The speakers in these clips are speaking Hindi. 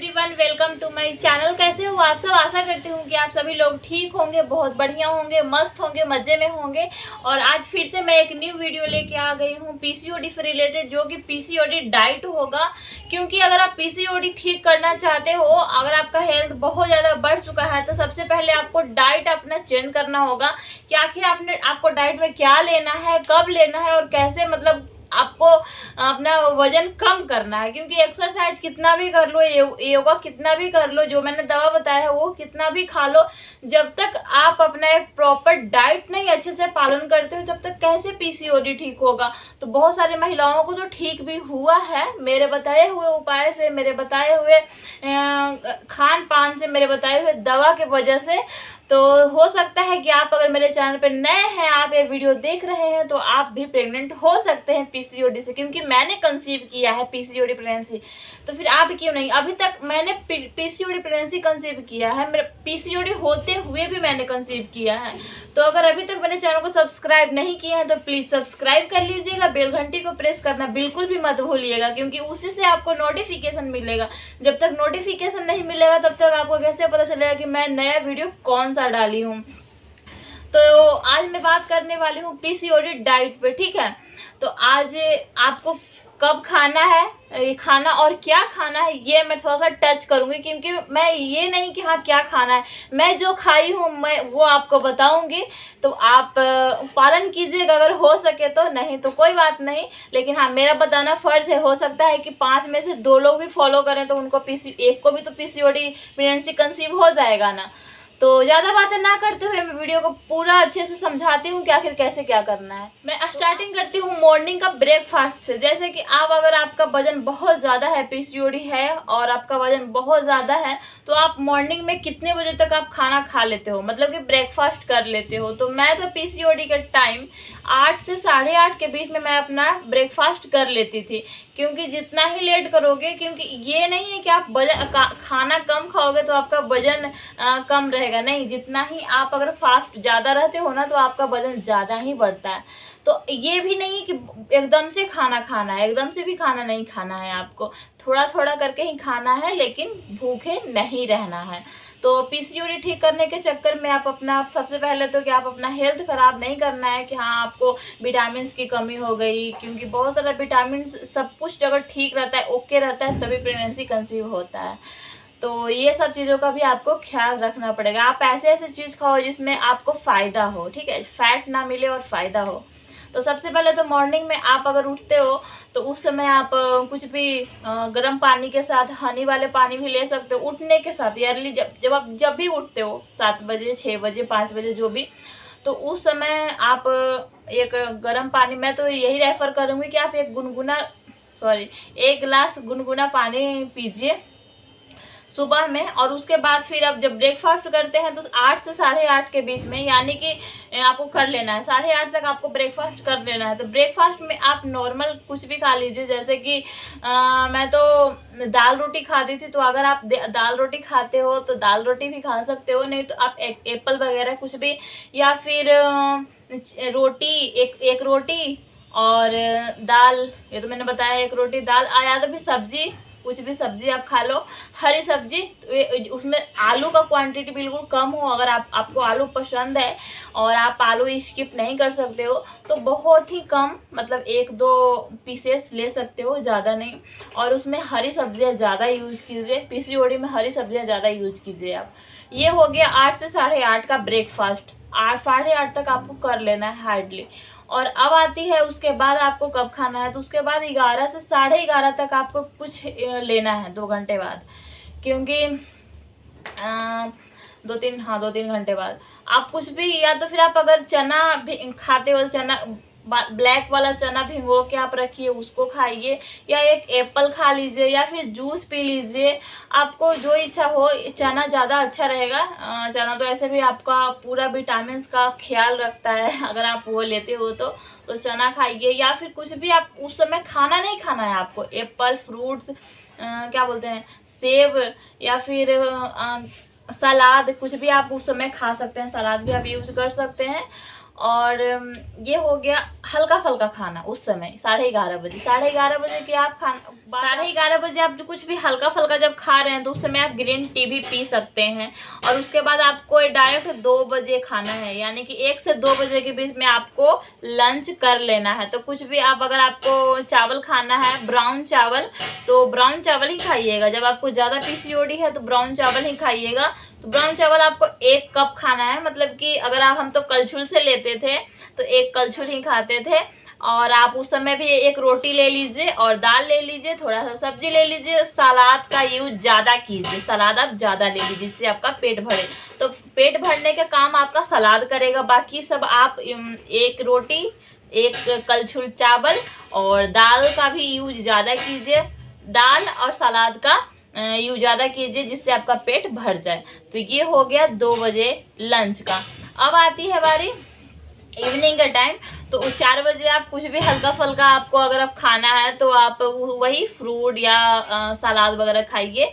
Everyone, welcome to my channel. कैसे हो आप सब? आशा करती हूँ कि आप सभी लोग ठीक होंगे, बहुत बढ़िया होंगे, मस्त होंगे, मज़े में होंगे। और आज फिर से मैं एक न्यू वीडियो लेके आ गई हूँ पीसीओडी से रिलेटेड, जो कि पीसीओडी डाइट होगा। क्योंकि अगर आप पीसीओडी ठीक करना चाहते हो, अगर आपका हेल्थ बहुत ज़्यादा बढ़ चुका है, तो सबसे पहले आपको डाइट अपना चेंज करना होगा कि आखिर आपको डाइट में क्या लेना है, कब लेना है और कैसे, मतलब आपको अपना वजन कम करना है। क्योंकि एक्सरसाइज कितना भी कर लो, योगा कितना भी कर लो, जो मैंने दवा बताया है वो कितना भी खा लो, जब तक आप अपना एक प्रॉपर डाइट नहीं अच्छे से पालन करते हो, तब तक कैसे पीसीओडी ठीक होगा। तो बहुत सारी महिलाओं को तो ठीक भी हुआ है मेरे बताए हुए उपाय से, मेरे बताए हुए खान पान से, मेरे बताए हुए दवा के वजह से। तो हो सकता है कि आप अगर मेरे चैनल पर नए हैं, आप ये वीडियो देख रहे हैं, तो आप भी प्रेग्नेंट हो सकते हैं पीसीओडी से। क्योंकि मैंने कंसीव किया है पीसीओडी प्रेगनेंसी, तो फिर आप क्यों नहीं? अभी तक मैंने पीसीओडी प्रेगनेंसी कंसीव किया है, मेरे पीसीओडी होते हुए भी मैंने कंसीव किया है। तो अगर अभी तक मेरे चैनल को सब्सक्राइब नहीं किया है तो प्लीज़ सब्सक्राइब कर लीजिएगा, बेल घंटी को प्रेस करना बिल्कुल भी मत भूलिएगा, क्योंकि उसी से आपको नोटिफिकेशन मिलेगा। जब तक नोटिफिकेशन नहीं मिलेगा तब तक आपको कैसे पता चलेगा कि मैं नया वीडियो कौन सा डाली हूँ। तो आज मैं बात करने वाली हूँ पीसीओडी डाइट पे, ठीक है। तो आज आपको कब खाना है, ये खाना और क्या खाना है, ये मैं थोड़ा सा टच करूंगी। क्योंकि मैं ये नहीं कि हाँ क्या खाना है, मैं जो खाई हूँ मैं वो आपको बताऊंगी। तो आप पालन कीजिएगा अगर हो सके तो, नहीं तो कोई बात नहीं। लेकिन हाँ, मेरा बताना फर्ज है। हो सकता है कि 5 में से 2 लोग भी फॉलो करें, तो उनको एक को भी तो पीसीओडी प्रेगनेंसी कंसीव हो जाएगा ना। तो ज़्यादा बातें ना करते हुए मैं वीडियो को पूरा अच्छे से समझाती हूँ कि आखिर कैसे क्या करना है। मैं स्टार्टिंग करती हूँ मॉर्निंग का ब्रेकफास्ट से। जैसे कि अगर आपका वजन बहुत ज़्यादा है, पीसीओडी है और आपका वजन बहुत ज़्यादा है, तो आप मॉर्निंग में कितने बजे तक आप खाना खा लेते हो, मतलब कि ब्रेकफास्ट कर लेते हो। तो मैं तो पीसीओडी का टाइम 8 से 8:30 के बीच में मैं अपना ब्रेकफास्ट कर लेती थी। क्योंकि जितना ही लेट करोगे, क्योंकि ये नहीं है कि आप खाना कम खाओगे तो आपका वजन कम रहेगा, नहीं। जितना ही आप अगर फास्ट ज़्यादा रहते हो ना, तो आपका वजन ज़्यादा ही बढ़ता है। तो ये भी नहीं कि एकदम से खाना खाना है, एकदम से भी खाना नहीं खाना है, आपको थोड़ा थोड़ा करके ही खाना है, लेकिन भूखे नहीं रहना है। तो पीसीओडी ठीक करने के चक्कर में आप अपना, सबसे पहले तो कि आप अपना हेल्थ ख़राब नहीं करना है कि हाँ आपको विटामिन की कमी हो गई। क्योंकि बहुत सारा विटामिन, सब कुछ अगर ठीक रहता है, ओके रहता है, तभी प्रेगनेंसी कंसीव होता है। तो ये सब चीज़ों का भी आपको ख्याल रखना पड़ेगा। आप ऐसे ऐसे चीज़ खाओ जिसमें आपको फ़ायदा हो, ठीक है, फैट ना मिले और फ़ायदा हो। तो सबसे पहले तो मॉर्निंग में आप अगर उठते हो तो उस समय आप कुछ भी गर्म पानी के साथ हनी वाले पानी भी ले सकते हो उठने के साथ। अर्ली जब भी उठते हो, 7 बजे, 6 बजे, 5 बजे, जो भी, तो उस समय आप एक गर्म पानी, मैं तो यही रेफ़र करूँगी कि आप एक गिलास गुनगुना पानी पीजिए सुबह में। और उसके बाद फिर आप जब ब्रेकफास्ट करते हैं तो 8 से 8:30 के बीच में, यानी कि आपको कर लेना है, 8:30 तक आपको ब्रेकफास्ट कर लेना है। तो ब्रेकफास्ट में आप नॉर्मल कुछ भी खा लीजिए। जैसे कि मैं तो दाल रोटी खाती थी, तो अगर आप दाल रोटी खाते हो तो दाल रोटी भी खा सकते हो, नहीं तो आप एप्पल वगैरह कुछ भी, या फिर रोटी, एक रोटी और दाल, ये तो मैंने बताया, एक रोटी दाल, या तो फिर सब्जी, कुछ भी सब्जी आप खा लो, हरी सब्जी। तो उसमें आलू का क्वांटिटी बिल्कुल कम हो। अगर आपको आलू पसंद है और आप आलू स्किप नहीं कर सकते हो, तो बहुत ही कम, मतलब 1-2 पीसेस ले सकते हो, ज़्यादा नहीं। और उसमें हरी सब्जियां ज़्यादा यूज़ कीजिए, पीसीओडी में हरी सब्जियां ज़्यादा यूज़ कीजिए आप। ये हो गया 8 से 8:30 का ब्रेकफास्ट। 8-8:30 तक आपको कर लेना है हार्डली। और अब आती है उसके बाद आपको कब खाना है। तो उसके बाद 11 से 11:30 तक आपको कुछ लेना है, 2 घंटे बाद। क्योंकि 2-3 घंटे बाद आप कुछ भी, या तो फिर आप अगर चना भी खाते हो, चना ब्लैक वाला चना भिगो के आप रखिए, उसको खाइए, या एक एप्पल खा लीजिए, या फिर जूस पी लीजिए। आपको जो इच्छा हो, चना ज़्यादा अच्छा रहेगा। चना तो ऐसे भी आपका पूरा विटामिन का ख्याल रखता है, अगर आप वो लेते हो तो चना खाइए। या फिर कुछ भी आप उस समय खाना नहीं खाना है आपको, एप्पल, फ्रूट्स, क्या बोलते हैं, सेब, या फिर सलाद, कुछ भी आप उस समय खा सकते हैं, सलाद भी आप यूज कर सकते हैं। और ये हो गया हल्का फुल्का खाना उस समय 11:30 बजे। 11:30 के आप खाना 11:30 आप जो कुछ भी हल्का फुल्का जब खा रहे हैं तो उस समय आप ग्रीन टी भी पी सकते हैं। और उसके बाद आपको डायरेक्ट 2 बजे खाना है, यानी कि 1 से 2 बजे के बीच में आपको लंच कर लेना है। तो कुछ भी आप अगर आपको चावल खाना है ब्राउन चावल, तो ब्राउन चावल ही खाइएगा। जब आपको ज़्यादा पीसीओडी है तो ब्राउन चावल ही खाइएगा। तो ब्राउन चावल आपको 1 कप खाना है, मतलब कि अगर हम तो कलछुल से लेते थे तो 1 कलछुल ही खाते थे। और आप उस समय भी 1 रोटी ले लीजिए और दाल ले लीजिए, थोड़ा सा सब्जी ले लीजिए। सलाद का यूज ज़्यादा कीजिए, सलाद आप ज़्यादा ले लीजिए जिससे आपका पेट भरे। तो पेट भरने का काम आपका सलाद करेगा, बाकी सब आप 1 रोटी 1 कलछुल चावल और दाल का भी यूज ज़्यादा कीजिए। दाल और सलाद का यूज ज़्यादा कीजिए जिससे आपका पेट भर जाए। तो ये हो गया 2 बजे लंच का। अब आती है बारी इवनिंग का टाइम। तो 4 बजे आप कुछ भी हल्का फुल्का आपको अगर आप खाना है तो आप वही फ्रूट या सलाद वगैरह खाइए।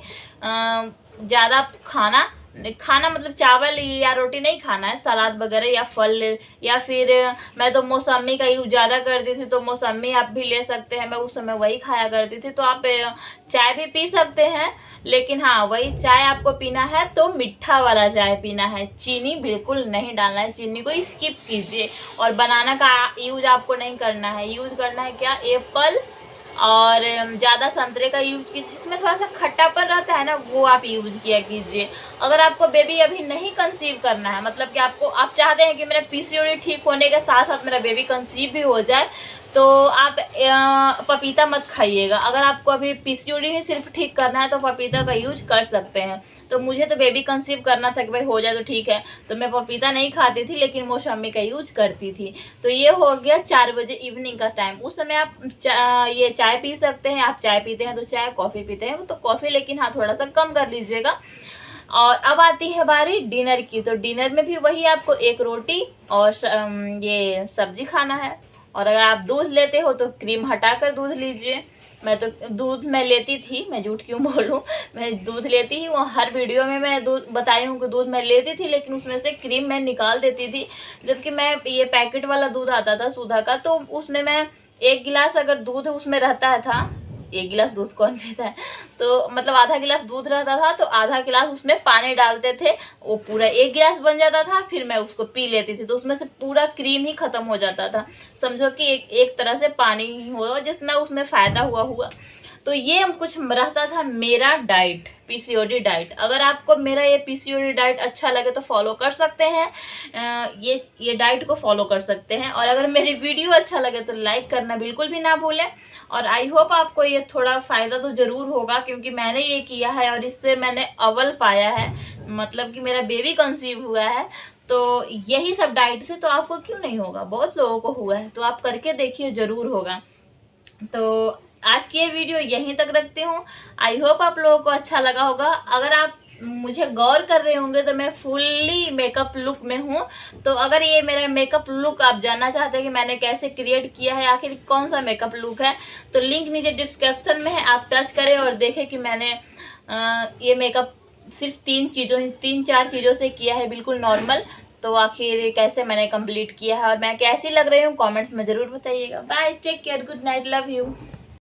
ज़्यादा खाना मतलब चावल या रोटी नहीं खाना है, सलाद वगैरह या फल। या फिर मैं तो मौसमी का यूज ज़्यादा करती थी, तो मौसमी आप भी ले सकते हैं। मैं उस समय वही खाया करती थी। तो आप चाय भी पी सकते हैं, लेकिन हाँ वही चाय आपको पीना है तो मीठा वाला चाय पीना है, चीनी बिल्कुल नहीं डालना है, चीनी को स्किप कीजिए। और बनाना का यूज आपको नहीं करना है, यूज करना है क्या, एप्पल और ज़्यादा संतरे का यूज कीजिए, जिसमें थोड़ा सा खट्टापन रहता है ना, वो आप यूज किया कीजिए। अगर आपको बेबी अभी नहीं कंसीव करना है, मतलब कि आप चाहते हैं कि मेरा पीसीओडी ठीक होने के साथ साथ मेरा बेबी कंसीव भी हो जाए, तो आप पपीता मत खाइएगा। अगर आपको अभी पीसीओडी ही सिर्फ ठीक करना है तो पपीता का यूज कर सकते हैं। तो मुझे तो बेबी कंसीव करना था कि भाई हो जाए तो ठीक है, तो मैं पपीता नहीं खाती थी लेकिन मौसमी का यूज करती थी। तो ये हो गया 4 बजे इवनिंग का टाइम। उस समय आप ये चाय पी सकते हैं। आप चाय पीते हैं तो चाय, कॉफ़ी पीते हैं तो कॉफ़ी, लेकिन हाँ थोड़ा सा कम कर लीजिएगा। और अब आती है बारी डिनर की। तो डिनर में भी वही आपको 1 रोटी और ये सब्जी खाना है। और अगर आप दूध लेते हो तो क्रीम हटाकर दूध लीजिए। मैं तो दूध मैं लेती थी, मैं झूठ क्यों बोलूँ, मैं दूध लेती ही, वो हर वीडियो में मैं दूध बताई हूँ कि दूध मैं लेती थी, लेकिन उसमें से क्रीम मैं निकाल देती थी। जबकि मैं ये पैकेट वाला दूध आता था सुधा का, तो उसमें मैं 1 गिलास अगर दूध उसमें रहता था, 1 गिलास दूध कौन पीता है, तो मतलब आधा गिलास दूध रहता था तो आधा गिलास उसमें पानी डालते थे, वो पूरा 1 गिलास बन जाता था। फिर मैं उसको पी लेती थी, तो उसमें से पूरा क्रीम ही खत्म हो जाता था। समझो कि एक तरह से पानी ही हुआ, जितना उसमें फ़ायदा हुआ। तो ये कुछ रहता था मेरा डाइट, पीसीओडी डाइट। अगर आपको मेरा ये पीसीओडी डाइट अच्छा लगे तो फॉलो कर सकते हैं, ये डाइट को फॉलो कर सकते हैं। और अगर मेरी वीडियो अच्छा लगे तो लाइक करना बिल्कुल भी ना भूलें। और आई होप आपको ये थोड़ा फ़ायदा तो ज़रूर होगा, क्योंकि मैंने ये किया है और इससे मैंने अव्वल पाया है, मतलब कि मेरा बेबी कंसीव हुआ है। तो यही सब डाइट से तो आपको क्यों नहीं होगा, बहुत लोगों को हुआ है, तो आप करके देखिए ज़रूर होगा। तो आज की ये वीडियो यहीं तक रखती हूँ। आई होप आप लोगों को अच्छा लगा होगा। अगर आप मुझे गौर कर रहे होंगे तो मैं फुल्ली मेकअप लुक में हूँ। तो अगर ये मेरा मेकअप लुक आप जानना चाहते हैं कि मैंने कैसे क्रिएट किया है, आखिर कौन सा मेकअप लुक है, तो लिंक नीचे डिस्क्रिप्शन में है, आप टच करें और देखें कि मैंने ये मेकअप सिर्फ 3-4 चीज़ों से किया है, बिल्कुल नॉर्मल। तो आखिर कैसे मैंने कंप्लीट किया है और मैं कैसी लग रही हूँ कमेंट्स में ज़रूर बताइएगा। Bye, take care, good night, love you.